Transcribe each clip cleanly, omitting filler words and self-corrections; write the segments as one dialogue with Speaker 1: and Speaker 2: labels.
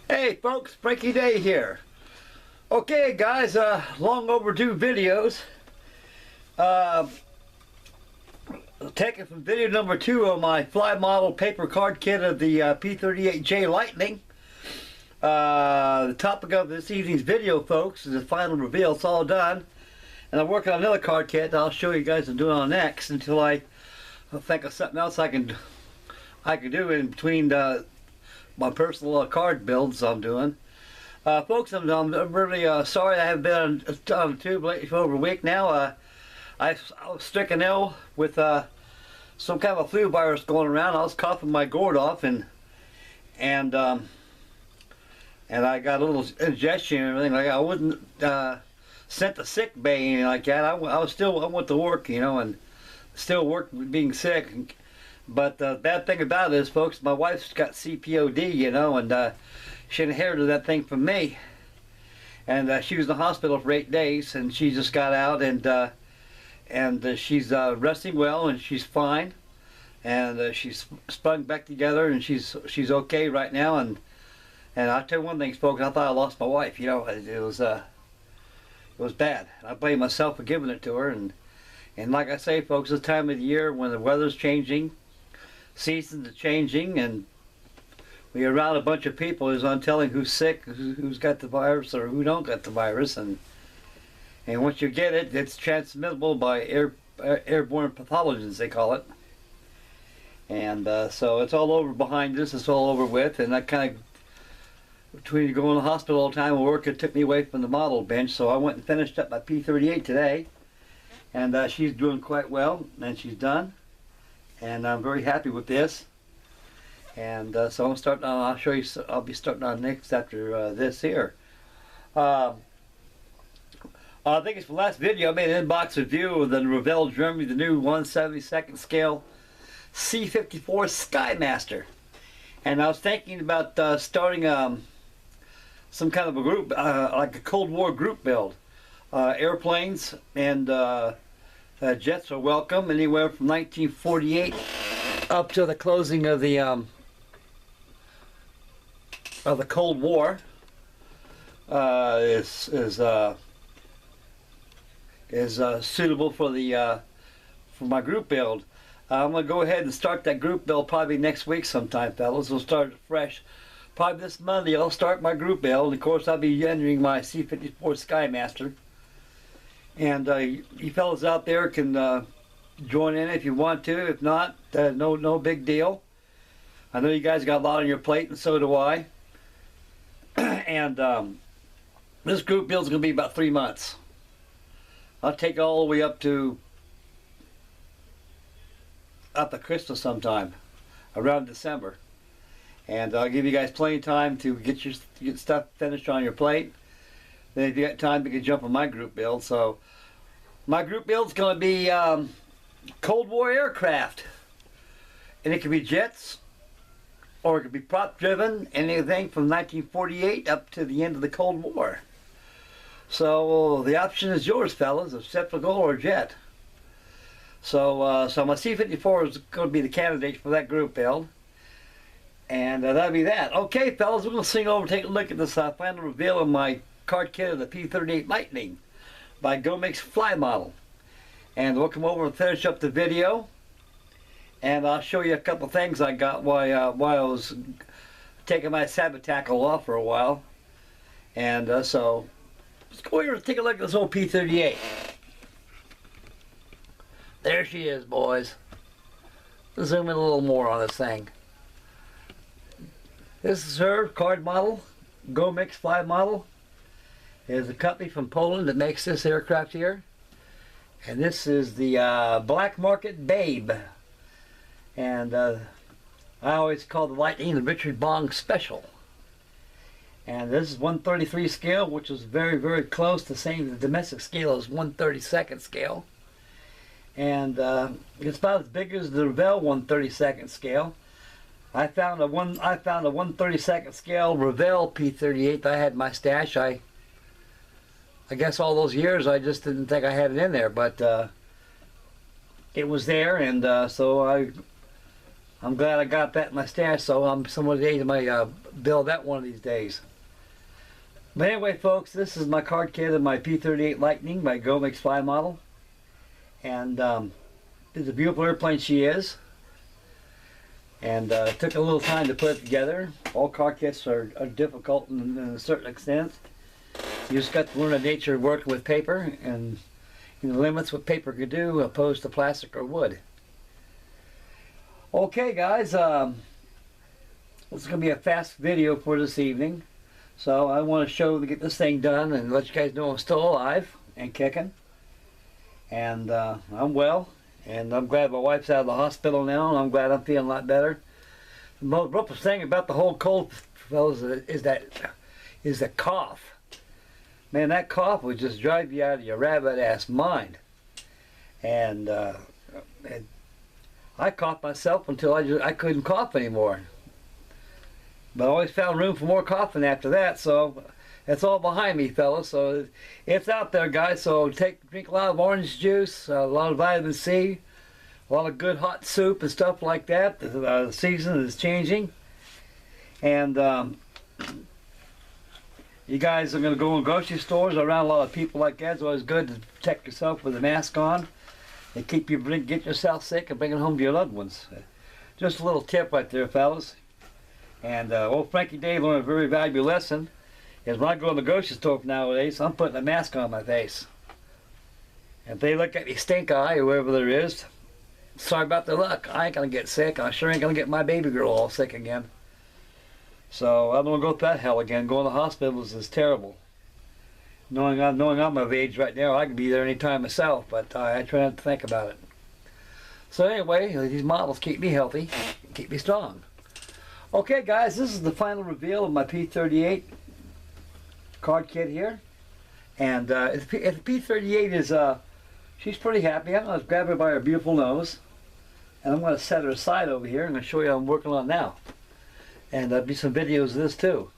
Speaker 1: Hey folks, Frankie Day here. Okay guys, long overdue videos. Taken from video number 2 of my fly model paper card kit of the P38-J Lightning. The topic of this evening's video, folks, is the final reveal. It's all done. And I'm working on another card kit that I'll show you guys I'm doing on next until I think of something else I can do in between my personal card builds I'm doing. Folks, I'm really sorry I haven't been on the tube lately for over a week now. I was stricken ill with some kind of a flu virus going around. I was coughing my gourd off, and I got a little indigestion and everything. Like I wasn't sent to sick bay or anything like that. I went to work, you know, and still worked being sick. But the bad thing about it is, folks, my wife's got CPOD, you know, and she inherited that thing from me. And she was in the hospital for 8 days, and she just got out, and she's resting well, and she's fine, and she's sprung back together, and she's okay right now. And I'll tell you one thing, folks, I thought I lost my wife. You know, it was bad. I blame myself for giving it to her, and like I say, folks, this time of the year when the weather's changing, seasons are changing, and we around a bunch of people who's on telling who's sick, who's got the virus, or who don't got the virus, and once you get it, it's transmittable by airborne pathogens, they call it. And so it's all over behind us. It's all over with, and that kind of, between going to the hospital all the time and work, it took me away from the model bench. So I went and finished up my P38 today, and she's doing quite well, and she's done. And I'm very happy with this. And so I'm starting on, I'll show you, I'll be starting on next after this here. I think it's the last video I made an inbox review of the Revell Germany, the new 1/72nd scale C54 Skymaster. And I was thinking about starting some kind of a group, like a Cold War group build. Airplanes and jets are welcome, anywhere from 1948 up to the closing of the Cold War. Is suitable for the for my group build. I'm gonna go ahead and start that group build probably next week sometime, fellas. We'll start it fresh. Probably this Monday I'll start my group build. Of course, I'll be entering my C54 Skymaster. And you fellas out there can join in if you want to. If not, no big deal. I know you guys got a lot on your plate, and so do I. And this group build is going to be about 3 months. I'll take it all the way up to Christmas sometime, around December. And I'll give you guys plenty of time to get stuff finished on your plate. Then if you got time, you can jump on my group build. So my group build is going to be Cold War aircraft. And it could be jets, or it could be prop driven, anything from 1948 up to the end of the Cold War. So the option is yours, fellas, reciprocal or jet. So so my C54 is going to be the candidate for that group build. And that'll be that. Okay, fellas, we're going to swing over and take a look at this final reveal of my card kit of the P38 Lightning by gomix fly model. And we'll come over and finish up the video. And I'll show you a couple things I got while I was taking my sabatacle off for a while. And so let's go here and take a look at this old P38. There she is, boys. Let's zoom in a little more on this thing. This is her card model, gomix fly model. There's a company from Poland that makes this aircraft here. And this is the Black Market Babe. And I always call the Lightning the Richard Bong Special. And this is 133 scale, which is very, very close to saying the domestic scale is 1/32 scale. And it's about as big as the Revell 1/32 scale. I found a 1/32 scale Revell P38. I had my stash. I guess all those years I just didn't think I had it in there, but it was there, and so I I'm glad I got that in my stash, so I'm some of the days I might build that one of these days. But anyway, folks, this is my card kit of my P38 Lightning, my gomix fly model. And it's a beautiful airplane she is. And it took a little time to put it together. All card kits are difficult in a certain extent. You just got to learn the nature of working with paper and the limits what paper can do opposed to plastic or wood. Okay, guys, this is going to be a fast video for this evening. So I want to get this thing done and let you guys know I'm still alive and kicking. And I'm well. And I'm glad my wife's out of the hospital now, and I'm glad I'm feeling a lot better. The most roughest thing about the whole cold, fellas, is the cough. Man, that cough would just drive you out of your rabbit-ass mind. And I coughed myself until I couldn't cough anymore. But I always found room for more coughing after that, so that's all behind me, fellas. So it's out there, guys. So drink a lot of orange juice, a lot of vitamin C, a lot of good hot soup and stuff like that. The season is changing, and you guys are going to go in grocery stores around a lot of people like that. It's always good to protect yourself with a mask on and get yourself sick and bring it home to your loved ones. Just a little tip right there, fellas. And old Frankie Dave learned a very valuable lesson. Is when I go in the grocery store nowadays, I'm putting a mask on my face. If they look at me stink eye or whoever there is, sorry about their luck. I ain't gonna get sick. I sure ain't gonna get my baby girl all sick again. So I don't want to go through that hell again. Going to hospitals is terrible. Knowing I'm of age right now, I can be there anytime myself, but I try not to think about it. So anyway, these models keep me healthy, keep me strong. Okay, guys, this is the final reveal of my P38 card kit here, and the P38 is she's pretty happy. I'm going to grab her by her beautiful nose, and I'm going to set her aside over here. I'm going to show you what I'm working on now, and there'll be some videos of this too.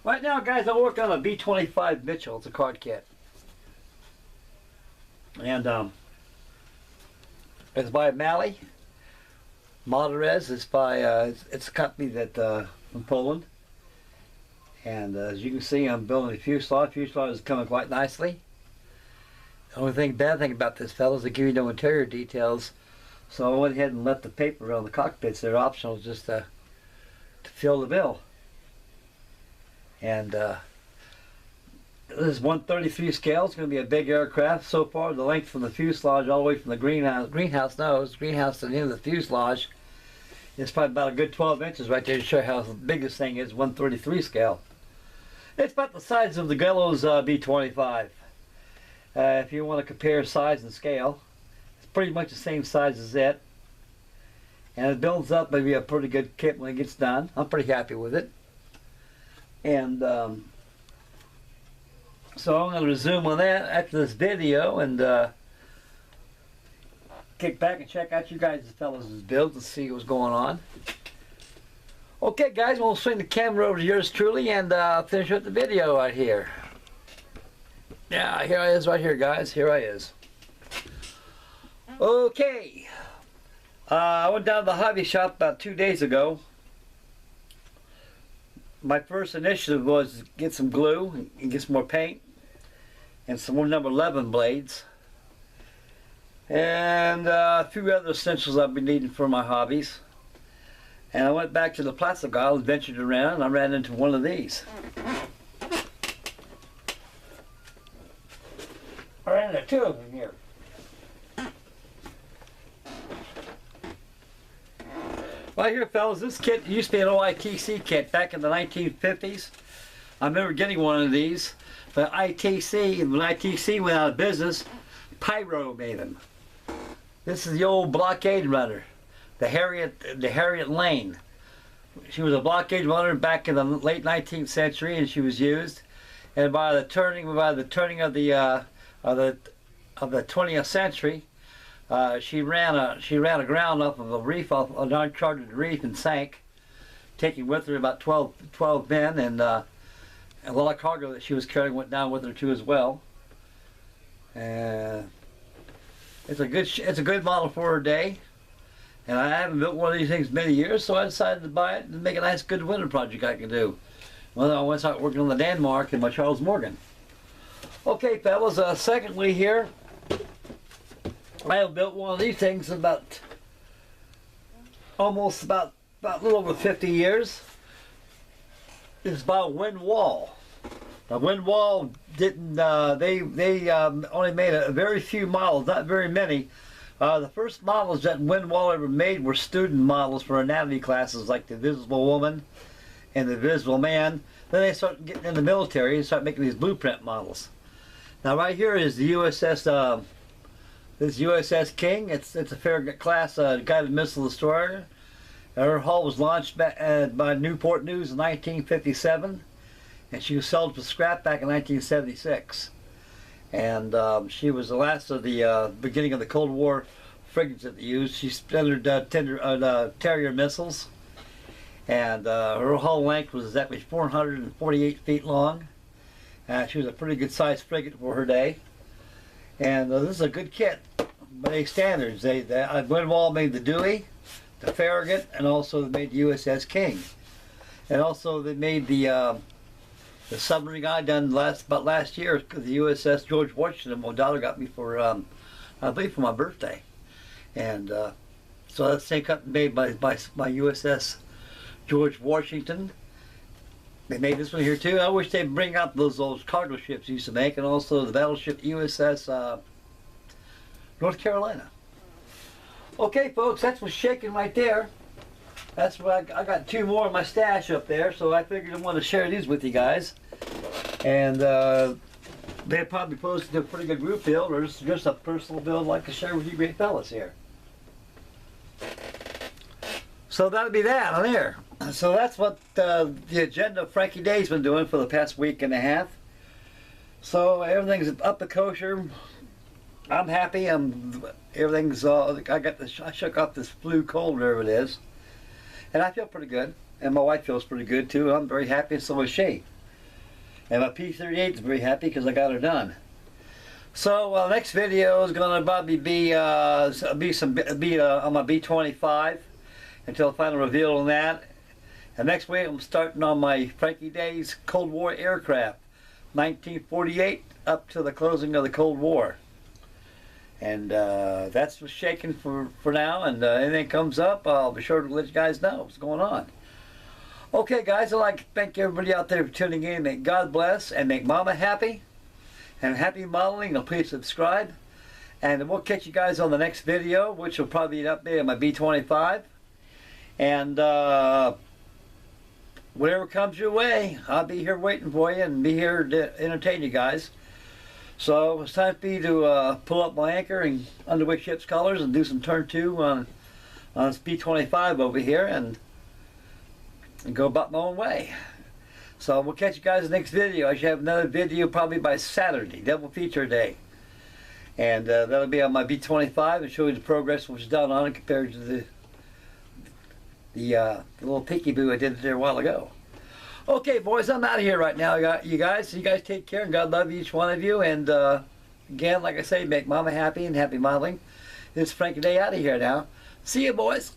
Speaker 1: Right now, guys, I'm working on a B25 Mitchell. It's a card kit, and it's by Mali. Moderez is by it's a company that from Poland. And as you can see, I'm building a fuselage. Fuselage is coming quite nicely. The only bad thing about this, fellas, they give you no interior details. So I went ahead and left the paper on the cockpits. They're optional just to fill the bill. And this is 133 scale. It's going to be a big aircraft. So far, the length from the fuselage all the way from the greenhouse nose, greenhouse to the end of the fuselage, is probably about a good 12 inches right there to show how big this thing is, 133 scale. It's about the size of the Gallows B25. If you want to compare size and scale, it's pretty much the same size as it. And it builds up maybe a pretty good kit when it gets done. I'm pretty happy with it. And so I'm going to resume on that after this video and kick back and check out you guys' fellas' builds and see what's going on. Okay, guys, we'll swing the camera over to yours truly and finish up the video right here. Yeah, here I is right here, guys. Here I is. Okay. I went down to the hobby shop about 2 days ago. My first initiative was to get some glue and get some more paint and some more number 11 blades. And a few other essentials I've been needing for my hobbies. And I went back to the plastic aisle and ventured around, and I ran into one of these. I ran into two of them here. Right here, fellas, this kit used to be an OITC kit back in the 1950s. I remember getting one of these, but when ITC went out of business, Pyro made them. This is the old blockade runner, the Harriet Lane. She was a blockade runner back in the late 19th century, and she was used. And by the turning of the 20th century, she ran aground off of a reef, off an uncharted reef, and sank, taking with her about 12 men, and a lot of cargo that she was carrying went down with her too as well. It's a good model for her day. And I haven't built one of these things in many years, so I decided to buy it and make a nice good winter project I can do. Well, I want to start working on the Denmark and my Charles Morgan. Okay, fellas, secondly here, I have built one of these things about a little over 50 years. It's about a wind wall. The wind wall didn't, they only made a very few models, not very many. The first models that wind wall ever made were student models for anatomy classes like the Invisible Woman and the Invisible Man. Then they started getting in the military and started making these blueprint models. Now right here is the USS, this USS King. It's a Farragut class guided missile destroyer. Her hull was launched by Newport News in 1957, and she was sold for scrap back in 1976. And she was the last of the beginning of the Cold War frigates that they used. She centered Terrier missiles, and her hull length was exactly 448 feet long. She was a pretty good sized frigate for her day. And this is a good kit by any standards. Windwall made the Dewey, the Farragut, and also they made the USS King. And also they made the submarine I done about last year, the USS George Washington. My daughter got me for, I believe, for my birthday. And so that's the same company made by USS George Washington. They made this one here too. I wish they'd bring out those cargo ships used to make, and also the battleship USS North Carolina. Okay, folks, that's what's shaking right there. That's what I got two more in my stash up there, so I figured I want to share these with you guys. And they probably posted a pretty good group build, or just a personal build I'd like to share with you great fellas here. So that'll be that on there. So that's what the agenda of Frankie Day's been doing for the past week and a half. So everything's up to kosher. I'm happy. Everything's I shook off this flu cold, whatever it is. And I feel pretty good, and my wife feels pretty good too. I'm very happy, and so is she. And my P38 is very happy because I got her done. So next video is going to probably be on my B25 until the final reveal on that. And next week I'm starting on my Frankie Day's Cold War aircraft, 1948 up to the closing of the Cold War. And that's what's shaking for now, and anything comes up, I'll be sure to let you guys know what's going on. Okay, guys, I'd like to thank everybody out there for tuning in. May God bless and make Mama happy, and happy modeling, and please subscribe. And we'll catch you guys on the next video, which will probably be an update on my B25. And whatever comes your way, I'll be here waiting for you and be here to entertain you guys. So it's time for me to pull up my anchor and underway ship's colors and do some turn 2 on this B25 over here and go about my own way. So we'll catch you guys in the next video. I should have another video probably by Saturday, double feature day. And that'll be on my B25 and show you the progress which is done on it compared to the little peekaboo I did there a while ago. Okay, boys, I'm out of here right now, you guys. So you guys take care, and God love each one of you. And again, like I say, make Mama happy and happy modeling. This is Frankie Day out of here now. See you, boys.